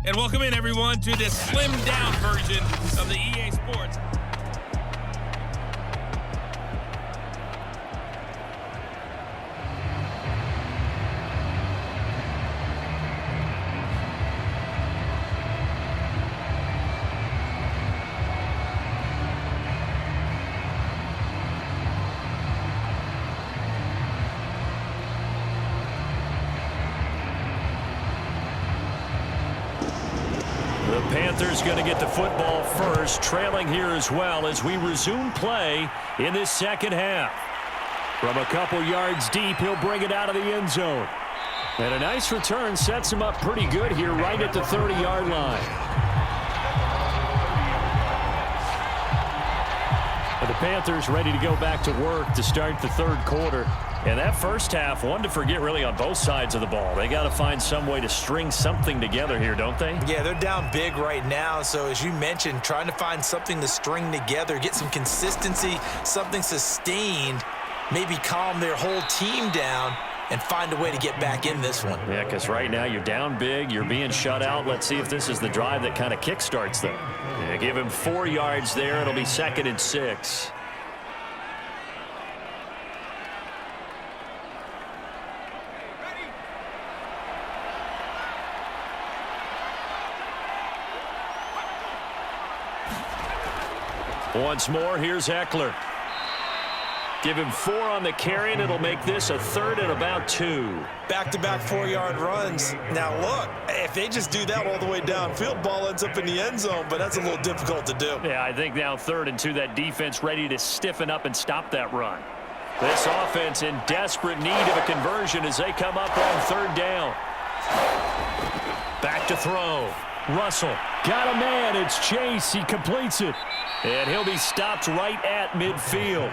And welcome in, everyone, to this slimmed-down version of the EA Sports. The Panthers going to get the football first, trailing here as well as we resume play in this second half. From a couple yards deep, he'll bring it out of the end zone. And a nice return sets him up pretty good here right at the 30-yard line. And the Panthers ready to go back to work to start the third quarter. And that first half, one to forget really on both sides of the ball. They got to find some way to string something together here, don't they? Yeah, they're down big right now. So as you mentioned, trying to find something to string together, get some consistency, something sustained, maybe calm their whole team down and find a way to get back in this one. Yeah, because right now you're down big, you're being shut out. Let's see if this is the drive that kind of kickstarts them. Yeah, give him 4 yards there. It'll be 2nd and 6. Once more, here's Eckler. Give him 4 on the carry, and it'll make this a 3rd and about 2. Back-to-back 4-yard runs. Now, look, if they just do that all the way downfield, ball ends up in the end zone, but that's a little difficult to do. Yeah, I think now 3rd and 2, that defense ready to stiffen up and stop that run. This offense in desperate need of a conversion as they come up on 3rd down. Back to throw. Russell got a man. It's Chase. He completes it. And he'll be stopped right at midfield.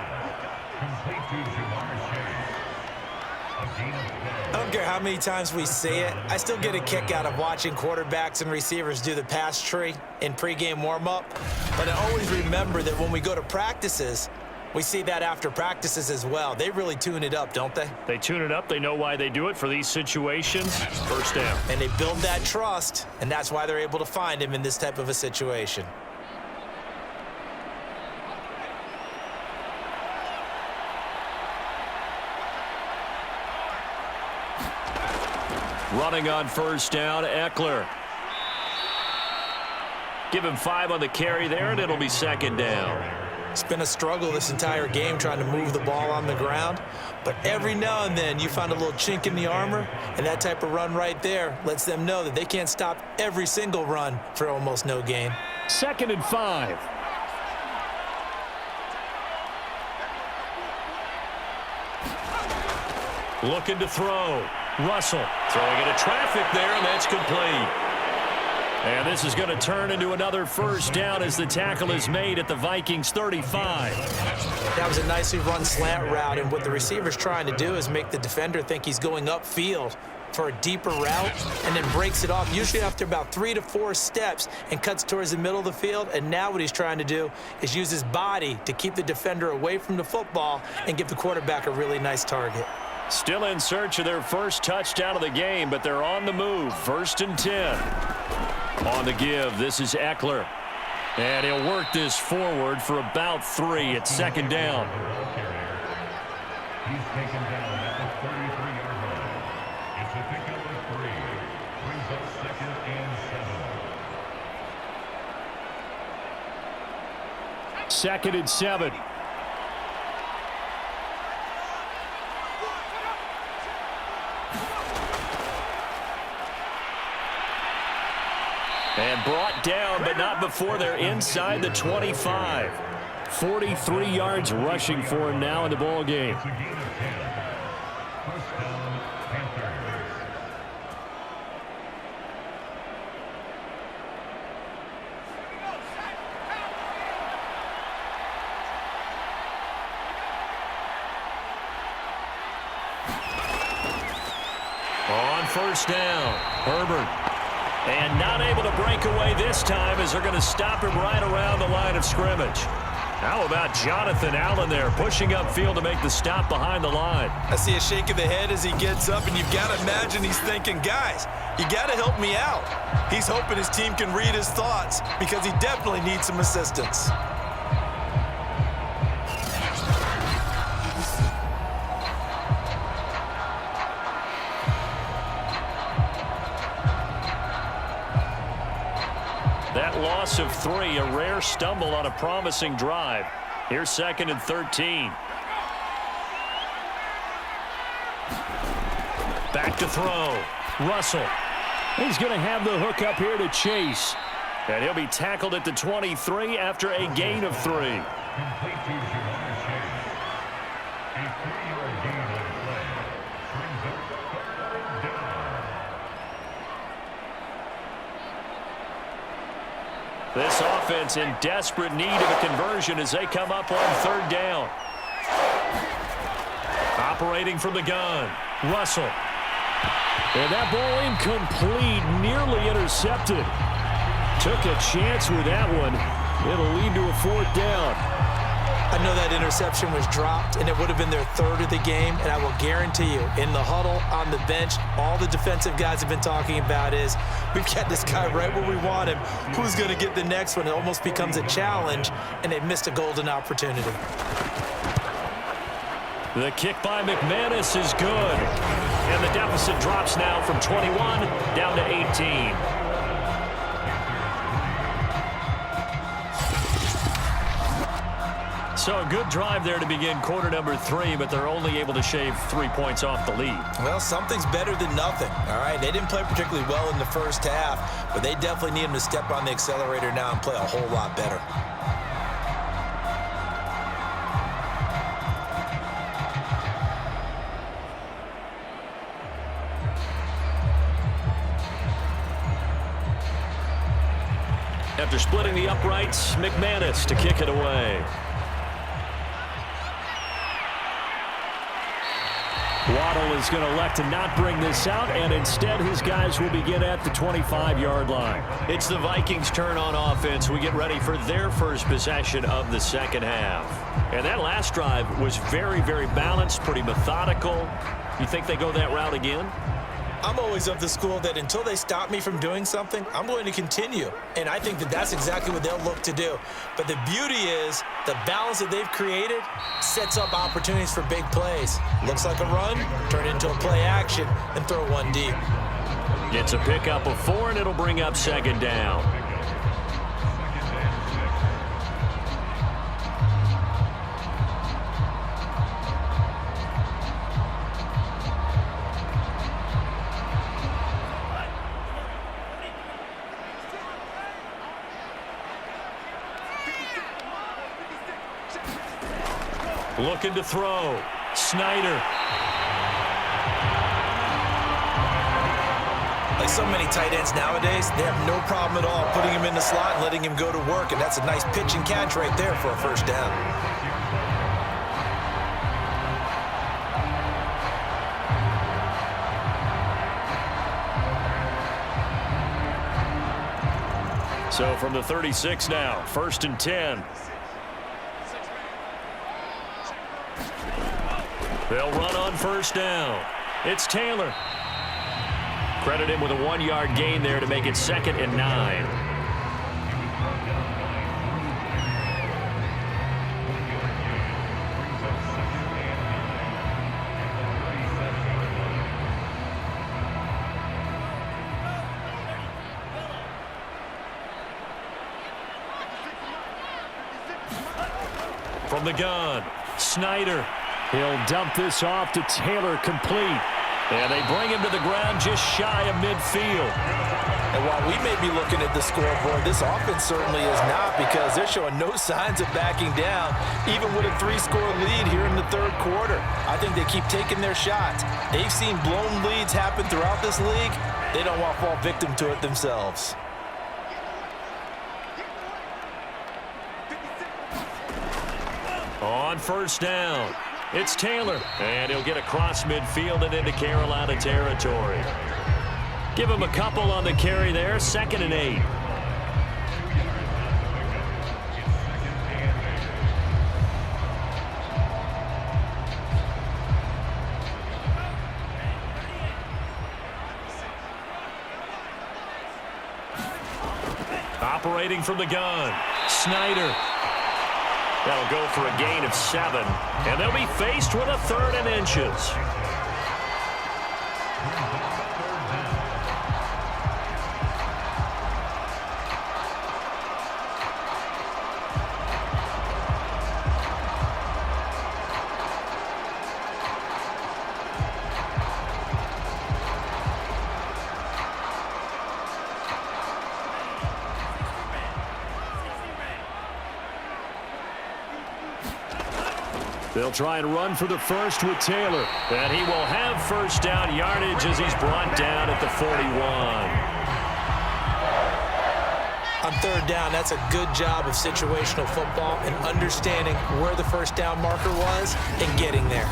I don't care how many times we say it, I still get a kick out of watching quarterbacks and receivers do the pass tree in pregame warm-up. But I always remember that when we go to practices, we see that after practices as well. They really tune it up, don't they? They tune it up. They know why they do it for these situations. First down. And they build that trust, and that's why they're able to find him in this type of a situation. Running on first down, Eckler. Give him 5 on the carry there, and it'll be 2nd down. It's been a struggle this entire game trying to move the ball on the ground. But every now and then you find a little chink in the armor, and that type of run right there lets them know that they can't stop every single run for almost no gain. 2nd and 5. Looking to throw. Russell throwing into traffic there, and that's complete. And this is going to turn into another first down as the tackle is made at the Vikings 35. That was a nicely run slant route, and what the receiver's trying to do is make the defender think he's going upfield for a deeper route and then breaks it off, usually after about 3 to 4 steps, and cuts towards the middle of the field. And now what he's trying to do is use his body to keep the defender away from the football and give the quarterback a really nice target. Still in search of their first touchdown of the game, but they're on the move. 1st and 10. On the give, this is Eckler. And he'll work this forward for about 3 at 2nd down. He's taken down at the 33-yard line. It's a pickup of 3. Brings up 2nd and 7. 2nd and 7. And brought down, but not before they're inside the 25. 43 yards rushing for him now in the ball game. It's a gain of 10. First down, Panthers. On first down, Herbert. And not able to break away this time as they're going to stop him right around the line of scrimmage. How about Jonathan Allen there, pushing upfield to make the stop behind the line? I see a shake of the head as he gets up, and you've got to imagine he's thinking, guys, you got to help me out. He's hoping his team can read his thoughts because he definitely needs some assistance. That loss of 3, a rare stumble on a promising drive. Here's 2nd and 13. Back to throw. Russell. He's going to have the hook up here to Chase. And he'll be tackled at the 23 after a gain of 3. Complete to Jamar Chase. A 3-yard gain on play brings up 3rd down. This offense in desperate need of a conversion as they come up on 3rd down. Operating from the gun. Russell. And that ball incomplete, nearly intercepted. Took a chance with that one. It'll lead to a 4th down. I know that interception was dropped, and it would have been their 3rd of the game, and I will guarantee you, in the huddle, on the bench, all the defensive guys have been talking about is, we've got this guy right where we want him. Who's going to get the next one? It almost becomes a challenge, and they missed a golden opportunity. The kick by McManus is good. And the deficit drops now from 21 down to 18. So a good drive there to begin quarter number 3, but they're only able to shave 3 points off the lead. Well, something's better than nothing, all right? They didn't play particularly well in the first half, but they definitely need him to step on the accelerator now and play a whole lot better. After splitting the uprights, McManus to kick it away. Waddle is going to elect to not bring this out, and instead his guys will begin at the 25-yard line. It's the Vikings' turn on offense. We get ready for their first possession of the 2nd half. And that last drive was very, very balanced, pretty methodical. You think they go that route again? I'm always of the school that until they stop me from doing something, I'm going to continue. And I think that that's exactly what they'll look to do. But the beauty is the balance that they've created sets up opportunities for big plays. Looks like a run, turn it into a play action, and throw one deep. Gets a pickup of 4, and it'll bring up 2nd down. Looking to throw. Snyder. Like so many tight ends nowadays, they have no problem at all putting him in the slot and letting him go to work, and that's a nice pitch and catch right there for a 1st down. So from the 36 now, 1st and 10. They'll run on 1st down. It's Taylor. Credit him with a 1-yard gain there to make it 2nd and 9. From the gun, Snyder. He'll dump this off to Taylor, complete. And they bring him to the ground just shy of midfield. And while we may be looking at the scoreboard, this offense certainly is not, because they're showing no signs of backing down, even with a 3-score lead here in the 3rd quarter. I think they keep taking their shots. They've seen blown leads happen throughout this league. They don't want to fall victim to it themselves. On 1st down, it's Taylor, and he'll get across midfield and into Carolina territory. Give him a couple on the carry there, 2nd and 8. Operating from the gun, Snyder. That'll go for a gain of 7. And they'll be faced with a 3rd and inches. They'll try and run for the first with Taylor. And he will have first down yardage as he's brought down at the 41. On 3rd down, that's a good job of situational football and understanding where the first down marker was and getting there.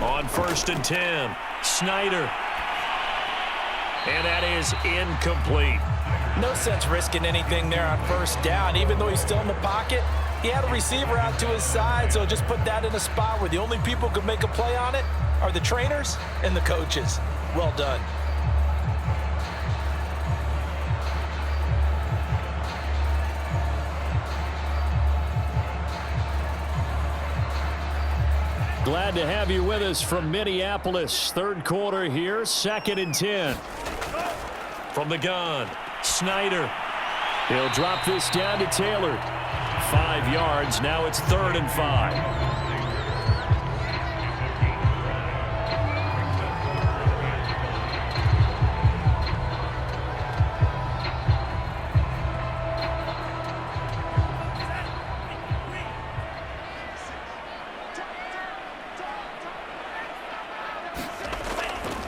On 1st and 10, Snyder. And that is incomplete. No sense risking anything there on 1st down. Even though he's still in the pocket, he had a receiver out to his side, so just put that in a spot where the only people who could make a play on it are the trainers and the coaches. Well done. Glad to have you with us from Minneapolis. 3rd quarter here, 2nd and 10. From the gun, Snyder. He'll drop this down to Taylor. 5 yards. Now it's 3rd and 5.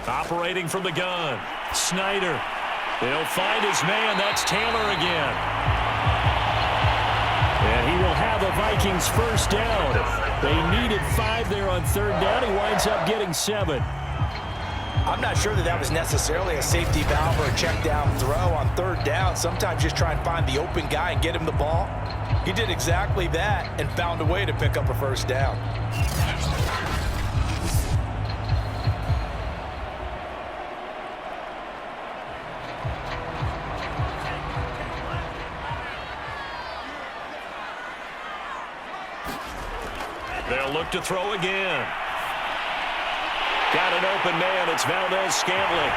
Operating from the gun, Snyder. They'll find his man. That's Taylor again. And he will have the Vikings first down. They needed 5 there on 3rd down. He winds up getting 7. I'm not sure that was necessarily a safety valve or a check down throw on 3rd down. Sometimes just try and find the open guy and get him the ball. He did exactly that and found a way to pick up a first down. They'll look to throw again. Got an open man. It's Valdez-Scantling.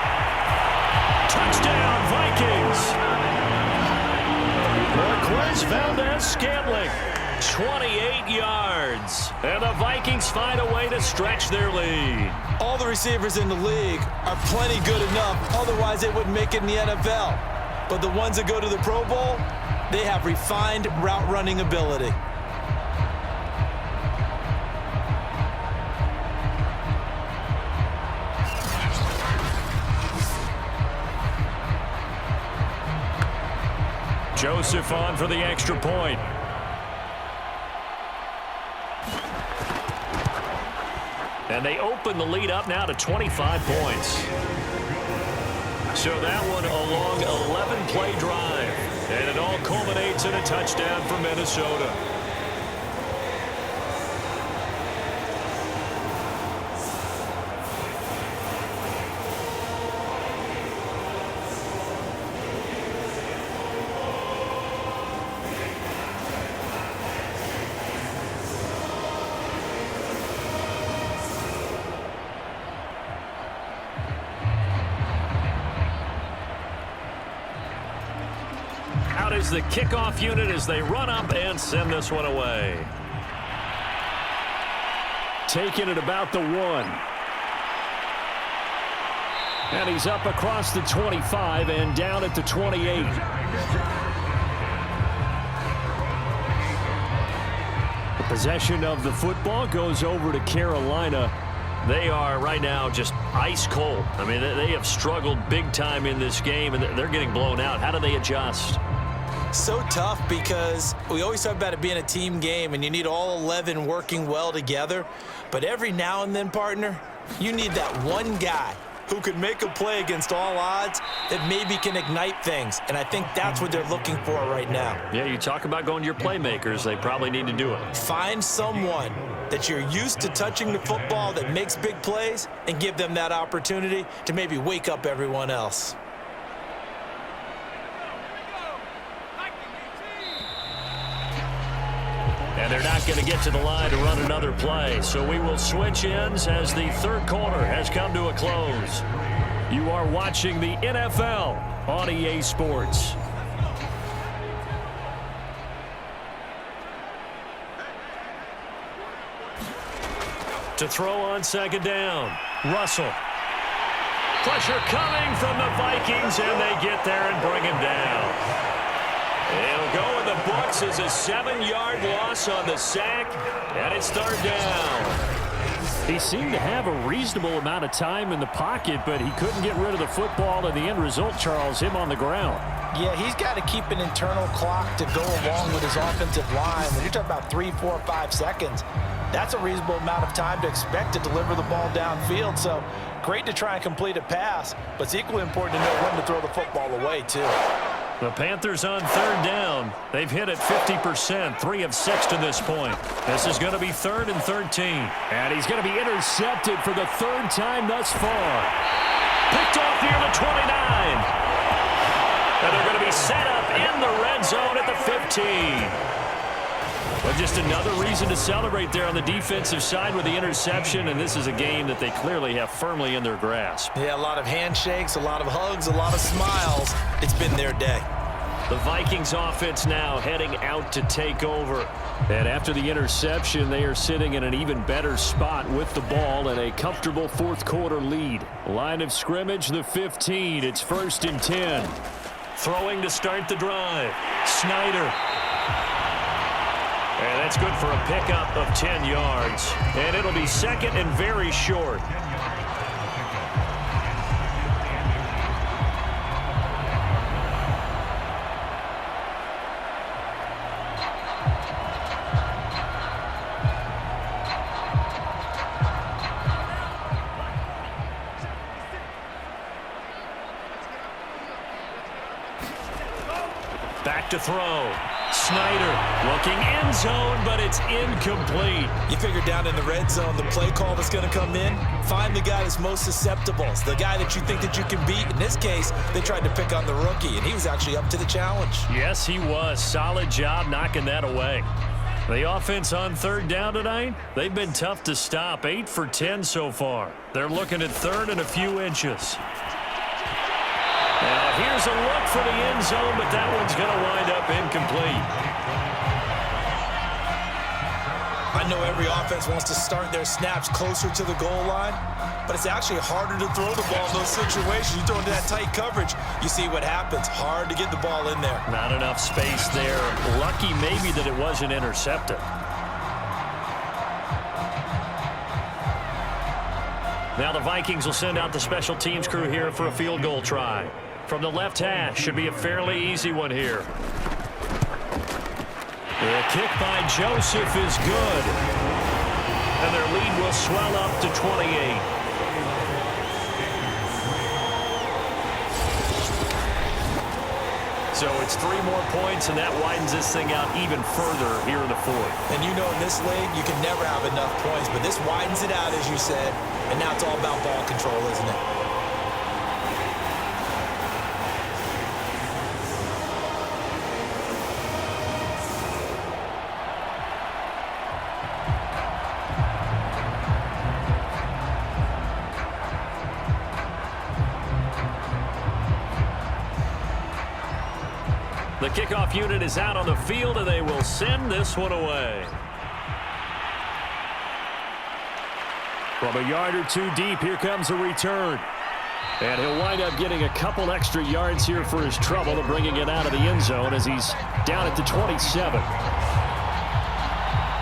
Touchdown, Vikings. Marquez Valdez-Scantling, 28 yards. And the Vikings find a way to stretch their lead. All the receivers in the league are plenty good enough. Otherwise, they wouldn't make it in the NFL. But the ones that go to the Pro Bowl, they have refined route running ability. Joseph on for the extra point. And they open the lead up now to 25 points. So that one a long 11-play drive. And it all culminates in a touchdown for Minnesota. Is the kickoff unit as they run up and send this one away. Taking it about the 1. And he's up across the 25 and down at the 28. The possession of the football goes over to Carolina. They are right now just ice cold. I mean, they have struggled big time in this game, and they're getting blown out. How do they adjust? So tough because we always talk about it being a team game and you need all 11 working well together. But every now and then, partner, you need that one guy who can make a play against all odds that maybe can ignite things. And I think that's what they're looking for right now. Yeah, you talk about going to your playmakers. They probably need to do it. Find someone that you're used to touching the football that makes big plays and give them that opportunity to maybe wake up everyone else. And they're not going to get to the line to run another play. So we will switch ends as the third quarter has come to a close. You are watching the NFL on EA Sports. To throw on second down, Russell. Pressure coming from the Vikings, and they get there and bring him down. It'll go in the books as a 7-yard loss on the sack, and it's third down. He seemed to have a reasonable amount of time in the pocket, but he couldn't get rid of the football, and the end result, Charles, him on the ground. Yeah, he's got to keep an internal clock to go along with his offensive line. When you're talking about 3, 4, 5 seconds, that's a reasonable amount of time to expect to deliver the ball downfield. So great to try and complete a pass, but it's equally important to know when to throw the football away, too. The Panthers on third down. They've hit it 50%, 3 of 6 to this point. This is going to be 3rd and 13. And he's going to be intercepted for the third time thus far. Picked off near the 29. And they're going to be set up in the red zone at the 15. But just another reason to celebrate there on the defensive side with the interception, and this is a game that they clearly have firmly in their grasp. Yeah, a lot of handshakes, a lot of hugs, a lot of smiles. It's been their day. The Vikings offense now heading out to take over. And after the interception, they are sitting in an even better spot with the ball and a comfortable fourth quarter lead. Line of scrimmage, the 15. It's 1st and 10. Throwing to start the drive. Snyder. And that's good for a pickup of 10 yards. And it'll be second and very short. Back to throw. Snyder looking end zone, but it's incomplete. You figure down in the red zone, the play call that's going to come in, find the guy that's most susceptible, the guy that you think that you can beat. In this case, they tried to pick on the rookie, and he was actually up to the challenge. Yes, he was. Solid job knocking that away. The offense on third down tonight, they've been tough to stop. 8 for 10 so far. They're looking at 3rd and a few inches. Now here's a look for the end zone, but that one's going to wind up incomplete. I know every offense wants to start their snaps closer to the goal line, but it's actually harder to throw the ball in those situations. You throw into that tight coverage, you see what happens. Hard to get the ball in there. Not enough space there. Lucky maybe that it wasn't intercepted. Now the Vikings will send out the special teams crew here for a field goal try. From the left hash, should be a fairly easy one here. The kick by Joseph is good. And their lead will swell up to 28. So it's 3 more points, and that widens this thing out even further here in the 4th. And you know in this league, you can never have enough points, but this widens it out, as you said, and now it's all about ball control, isn't it? The kickoff unit is out on the field, and they will send this one away. From a yard or 2 deep, here comes a return. And he'll wind up getting a couple extra yards here for his trouble and bringing it out of the end zone as he's down at the 27.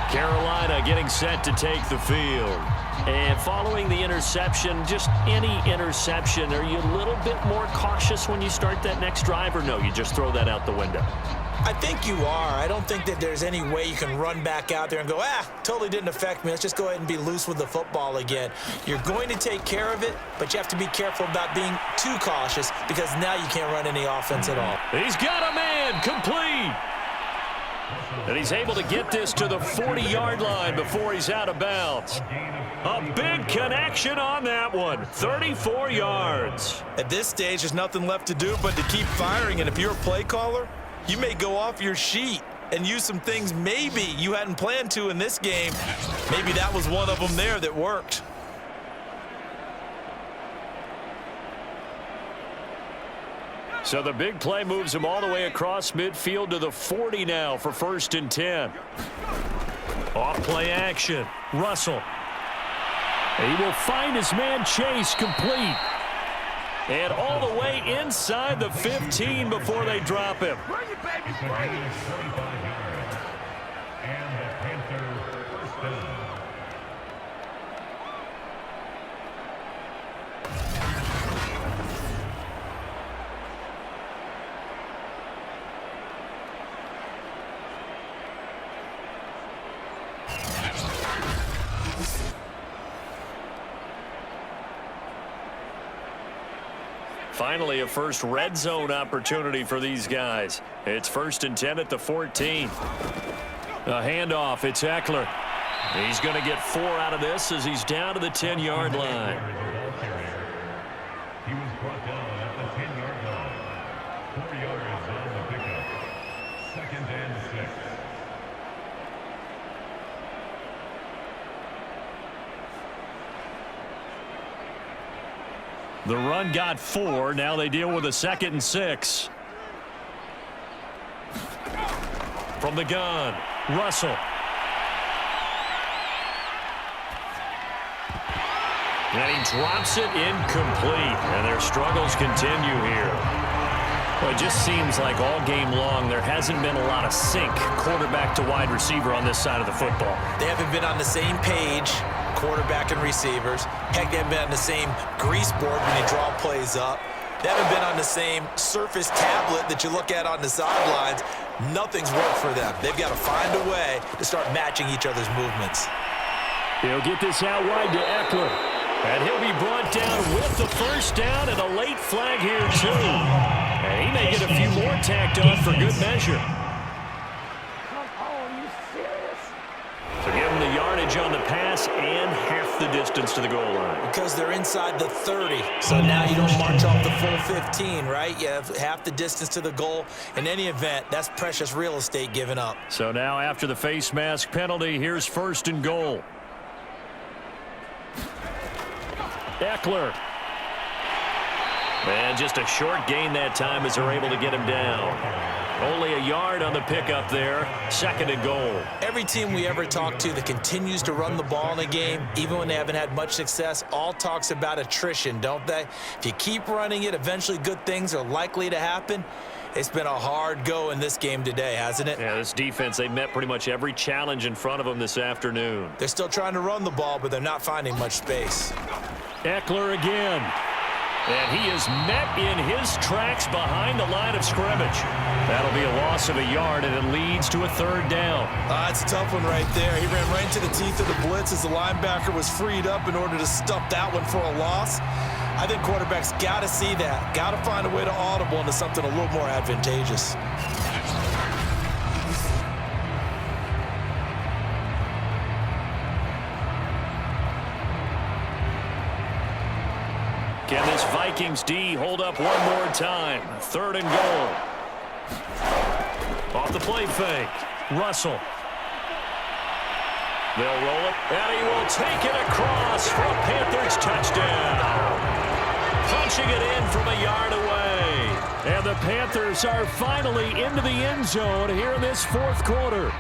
Carolina getting set to take the field. And following the interception, just any interception, are you a little bit more cautious when you start that next drive, or no, you just throw that out the window? I think you are. I don't think that there's any way you can run back out there and go, totally didn't affect me. Let's just go ahead and be loose with the football again. You're going to take care of it, but you have to be careful about being too cautious because now you can't run any offense at all. He's got a man, complete. And he's able to get this to the 40-yard line before he's out of bounds. A big connection on that one, 34 yards. At this stage, there's nothing left to do but to keep firing, and if you're a play caller, you may go off your sheet and use some things maybe you hadn't planned to in this game. Maybe that was one of them there that worked. So the big play moves him all the way across midfield to the 40 now for 1st and 10. Off play action. Russell. He will find his man Chase, complete. And all the way inside the 15 before they drop him. It's a gain of 45 yards. And the Panthers first down. Finally, a first red zone opportunity for these guys. It's 1st and 10 at the 14. A handoff. It's Eckler. He's going to get 4 out of this as he's down to the 10-yard line. He was brought down at the 10-yard line. 4 yards on the pickup. 2nd and 6. The run got 4. Now they deal with a 2nd and 6. From the gun, Russell. And he drops it incomplete. And their struggles continue here. Well, it just seems like all game long there hasn't been a lot of sync quarterback to wide receiver on this side of the football. They haven't been on the same page, quarterback and receivers. Heck, they haven't been on the same grease board when you draw plays up. They haven't been on the same surface tablet that you look at on the sidelines. Nothing's worked for them. They've got to find a way to start matching each other's movements. He'll get this out wide to Eckler. And he'll be brought down with the first down and a late flag here, too. And he may get a few more tacked on for good measure. So give him the yardage on the pass and half the distance to the goal line. Because they're inside the 30. So now you don't march off the full 15, right? You have half the distance to the goal. In any event, that's precious real estate given up. So now after the face mask penalty, here's 1st and goal. Eckler. And just a short gain that time as they're able to get him down. Only a yard on the pickup there. 2nd and goal. Every team we ever talk to that continues to run the ball in a game, even when they haven't had much success, all talks about attrition, don't they? If you keep running it, eventually good things are likely to happen. It's been a hard go in this game today, hasn't it? Yeah, this defense, they met pretty much every challenge in front of them this afternoon. They're still trying to run the ball, but they're not finding much space. Eckler again. And he is met in his tracks behind the line of scrimmage. That'll be a loss of a yard, and it leads to a 3rd down. It's a tough one right there. He ran right into the teeth of the blitz as the linebacker was freed up in order to stuff that one for a loss. I think quarterbacks got to see that. Got to find a way to audible into something a little more advantageous. Can this Vikings D hold up one more time? 3rd and goal. Off the play fake. Russell. They'll roll it, and he will take it across for a Panthers touchdown. Punching it in from a yard away. And the Panthers are finally into the end zone here in this 4th quarter.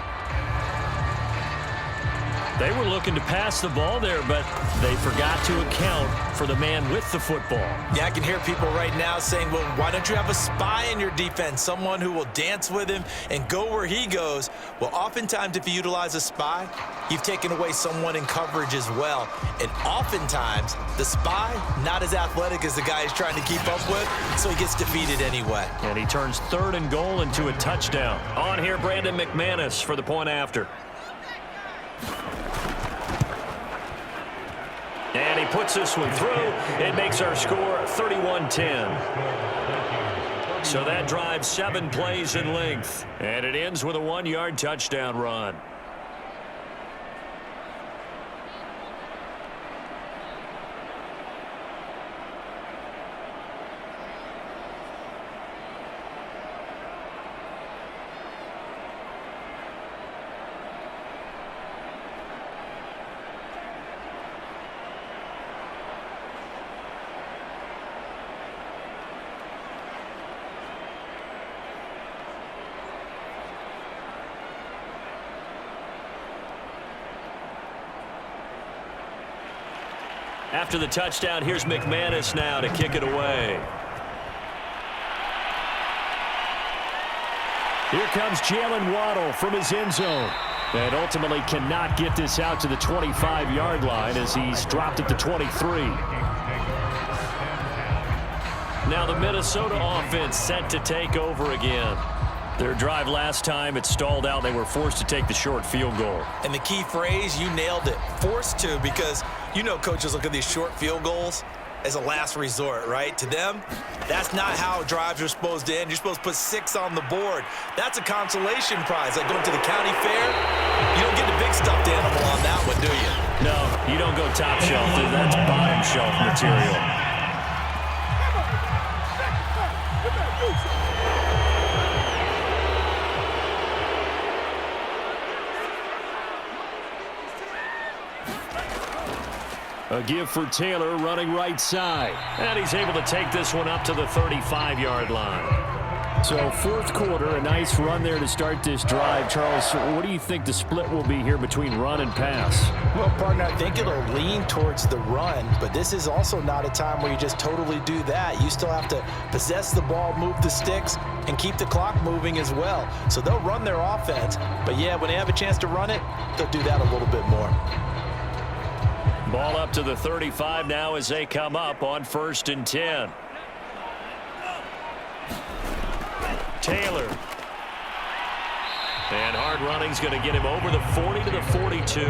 They were looking to pass the ball there, but they forgot to account for the man with the football. Yeah, I can hear people right now saying, well, why don't you have a spy in your defense, someone who will dance with him and go where he goes? Well, oftentimes if you utilize a spy, you've taken away someone in coverage as well. And oftentimes, the spy, not as athletic as the guy he's trying to keep up with, so he gets defeated anyway. And he turns 3rd and goal into a touchdown. On here, Brandon McManus for the point after. And he puts this one through. It makes our score 31-10. So that drives 7 plays in length. And it ends with a 1-yard touchdown run. After the touchdown, here's McManus now to kick it away. Here comes Jalen Waddle from his end zone. And ultimately cannot get this out to the 25-yard line as he's dropped at the 23. Now the Minnesota offense set to take over again. Their drive last time, it stalled out. They were forced to take the short field goal. And the key phrase, you nailed it, forced to, because you know coaches look at these short field goals as a last resort, right? To them, that's not how drives are supposed to end. You're supposed to put 6 on the board. That's a consolation prize, like going to the county fair. You don't get the big stuffed animal on that one, do you? No, you don't go top shelf. That's bottom shelf material. A give for Taylor running right side. And he's able to take this one up to the 35-yard line. So 4th quarter, a nice run there to start this drive. Charles, what do you think the split will be here between run and pass? Well, partner, I think it'll lean towards the run, but this is also not a time where you just totally do that. You still have to possess the ball, move the sticks, and keep the clock moving as well. So they'll run their offense, but yeah, when they have a chance to run it, they'll do that a little bit more. Ball up to the 35 now as they come up on 1st and 10. Taylor. And hard running's going to get him over the 40 to the 42.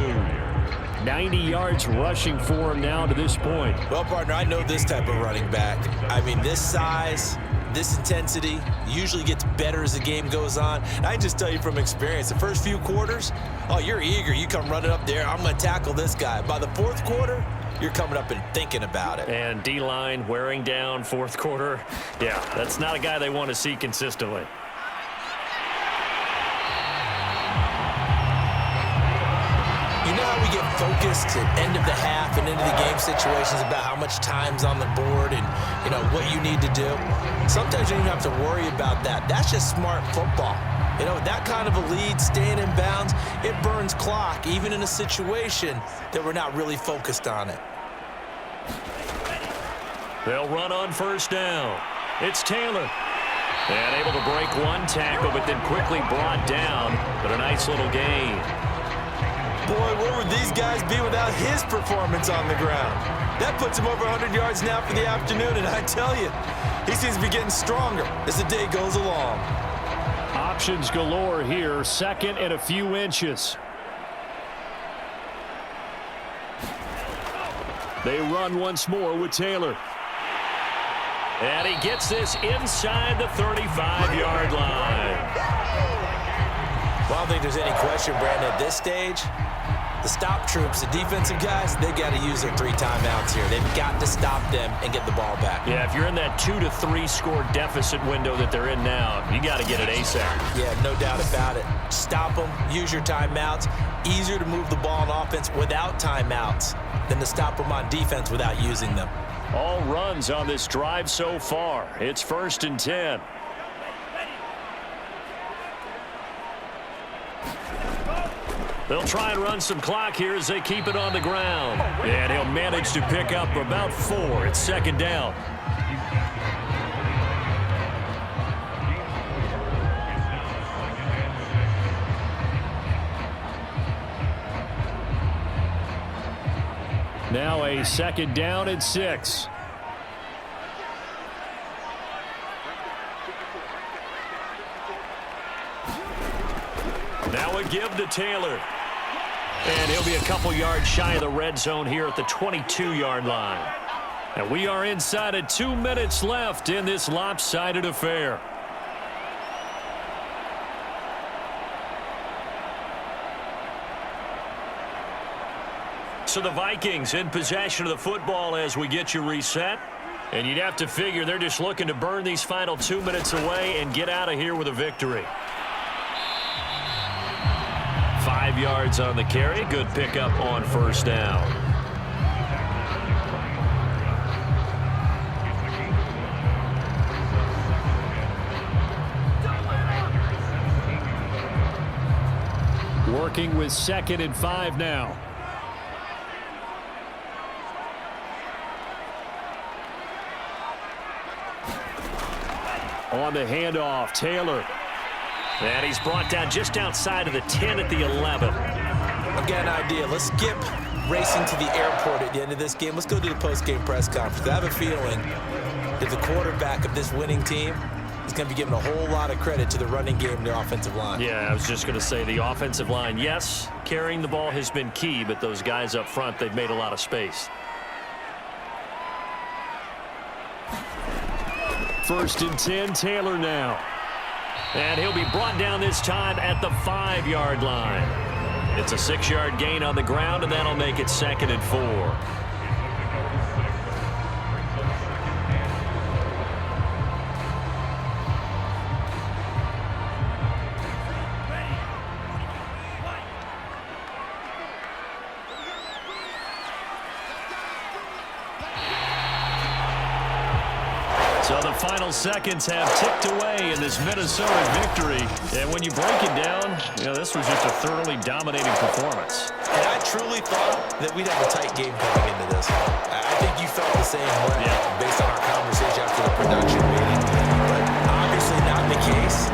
90 yards rushing for him now to this point. Well, partner, I know this type of running back. I mean, this size, this intensity usually gets better as the game goes on. And I just tell you from experience, the first few quarters, oh, you're eager. You come running up there. I'm going to tackle this guy. By the 4th quarter, you're coming up and thinking about it. And D-line wearing down 4th quarter. Yeah, that's not a guy they want to see consistently. You know how we get focused at end of the half and into the game situations about how much time's on the board and, you know, what you need to do? Sometimes you don't even have to worry about that. That's just smart football. You know, that kind of a lead, staying in bounds, it burns clock, even in a situation that we're not really focused on it. They'll run on 1st down. It's Taylor. And able to break one tackle, but then quickly brought down. But a nice little gain. Boy, where would these guys be without his performance on the ground? That puts him over 100 yards now for the afternoon, and I tell you, he seems to be getting stronger as the day goes along. Options galore here, 2nd and a few inches. They run once more with Taylor. And he gets this inside the 35-yard line. Well, I don't think there's any question, Brandon, at this stage, the stop troops, the defensive guys, they've got to use their 3 timeouts here. They've got to stop them and get the ball back. Yeah, if you're in that 2 to 3 score deficit window that they're in now, you got to get it ASAP. Yeah, no doubt about it. Stop them, use your timeouts. Easier to move the ball on offense without timeouts than to stop them on defense without using them. All runs on this drive so far. It's 1st and 10. They'll try and run some clock here as they keep it on the ground. And he'll manage to pick up about 4. It's second down. Now a second down and 6. Now a give to Taylor. And he'll be a couple yards shy of the red zone here at the 22-yard line. And we are inside of 2 minutes left in this lopsided affair. So the Vikings in possession of the football as we get you reset. And you'd have to figure they're just looking to burn these final 2 minutes away and get out of here with a victory. 5 yards on the carry. Good pickup on first down. Working with 2nd and 5 now. On the handoff, Taylor. And he's brought down just outside of the 10 at the 11. I've got an idea. Let's skip racing to the airport at the end of this game. Let's go to the post-game press conference. I have a feeling that the quarterback of this winning team is going to be giving a whole lot of credit to the running game and the offensive line. Yeah, I was just going to say the offensive line, yes, carrying the ball has been key, but those guys up front, they've made a lot of space. 1st and 10, Taylor now. And he'll be brought down this time at the 5-yard line. It's a 6-yard gain on the ground, and that'll make it 2nd and 4. So the final seconds have ticked away in this Minnesota victory. And when you break it down, this was just a thoroughly dominating performance. And I truly thought that we'd have a tight game coming into this. I think you felt the same way based on our conversation after the production meeting. But obviously not the case.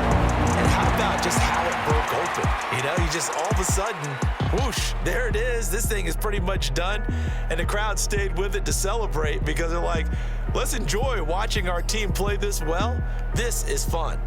And how about just how it broke open? You just all of a sudden, whoosh, there it is. This thing is pretty much done. And the crowd stayed with it to celebrate because they're like, let's enjoy watching our team play this well. This is fun.